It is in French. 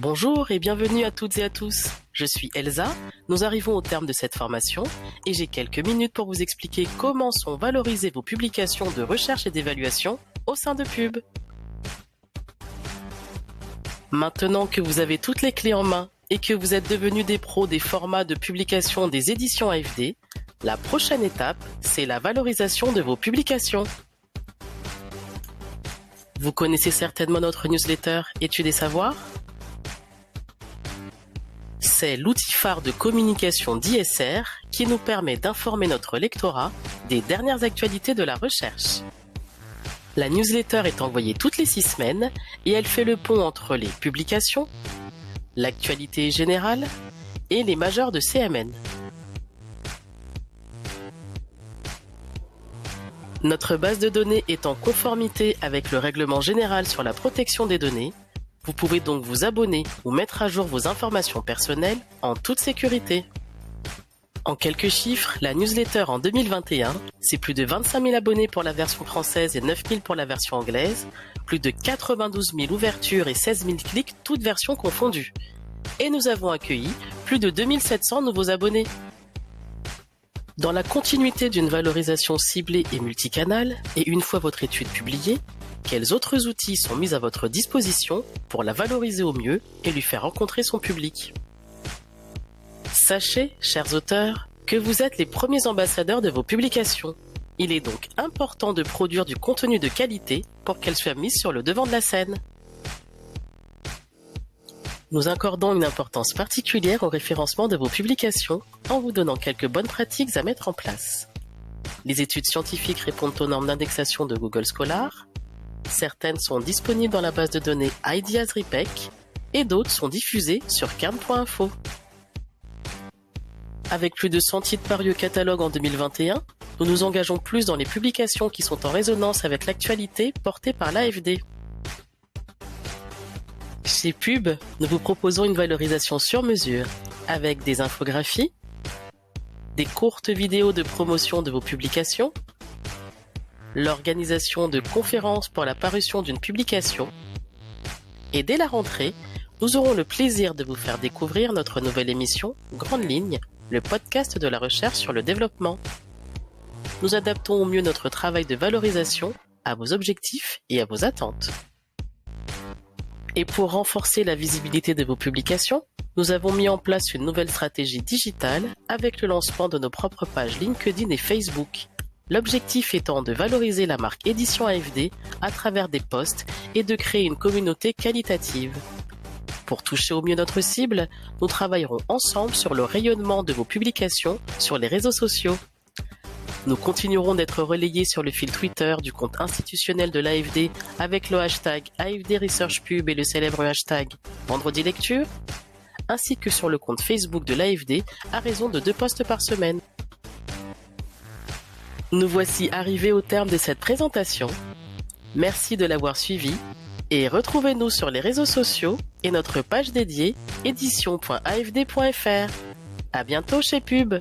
Bonjour et bienvenue à toutes et à tous. Je suis Elsa, nous arrivons au terme de cette formation et j'ai quelques minutes pour vous expliquer comment sont valorisées vos publications de recherche et d'évaluation au sein de Pub. Maintenant que vous avez toutes les clés en main et que vous êtes devenus des pros des formats de publication des éditions AFD, la prochaine étape, c'est la valorisation de vos publications. Vous connaissez certainement notre newsletter Études et Savoirs ? C'est l'outil phare de communication d'ISR qui nous permet d'informer notre lectorat des dernières actualités de la recherche. La newsletter est envoyée toutes les 6 semaines et elle fait le pont entre les publications, l'actualité générale et les majeurs de CMN. Notre base de données est en conformité avec le règlement général sur la protection des données. Vous pouvez donc vous abonner ou mettre à jour vos informations personnelles en toute sécurité. En quelques chiffres, la newsletter en 2021, c'est plus de 25 000 abonnés pour la version française et 9 000 pour la version anglaise, plus de 92 000 ouvertures et 16 000 clics, toutes versions confondues. Et nous avons accueilli plus de 2700 nouveaux abonnés. Dans la continuité d'une valorisation ciblée et multicanale, et une fois votre étude publiée, quels autres outils sont mis à votre disposition pour la valoriser au mieux et lui faire rencontrer son public ? Sachez, chers auteurs, que vous êtes les premiers ambassadeurs de vos publications. Il est donc important de produire du contenu de qualité pour qu'elle soit mise sur le devant de la scène. Nous accordons une importance particulière au référencement de vos publications en vous donnant quelques bonnes pratiques à mettre en place. Les études scientifiques répondent aux normes d'indexation de Google Scholar. Certaines sont disponibles dans la base de données Ideas Repec et d'autres sont diffusées sur kern.info. Avec plus de 100 titres parus au catalogue en 2021, nous nous engageons plus dans les publications qui sont en résonance avec l'actualité portée par l'AFD. Chez Pub, nous vous proposons une valorisation sur mesure avec des infographies, des courtes vidéos de promotion de vos publications, l'organisation de conférences pour la parution d'une publication et dès la rentrée, nous aurons le plaisir de vous faire découvrir notre nouvelle émission Grande Ligne, le podcast de la recherche sur le développement. Nous adaptons au mieux notre travail de valorisation à vos objectifs et à vos attentes. Et pour renforcer la visibilité de vos publications, nous avons mis en place une nouvelle stratégie digitale avec le lancement de nos propres pages LinkedIn et Facebook. L'objectif étant de valoriser la marque Édition AFD à travers des posts et de créer une communauté qualitative. Pour toucher au mieux notre cible, nous travaillerons ensemble sur le rayonnement de vos publications sur les réseaux sociaux. Nous continuerons d'être relayés sur le fil Twitter du compte institutionnel de l'AFD avec le hashtag AFD Research Pub et le célèbre hashtag Vendredi Lecture, ainsi que sur le compte Facebook de l'AFD à raison de 2 posts par semaine. Nous voici arrivés au terme de cette présentation. Merci de l'avoir suivi et retrouvez-nous sur les réseaux sociaux et notre page dédiée édition.afd.fr. À bientôt chez Pub.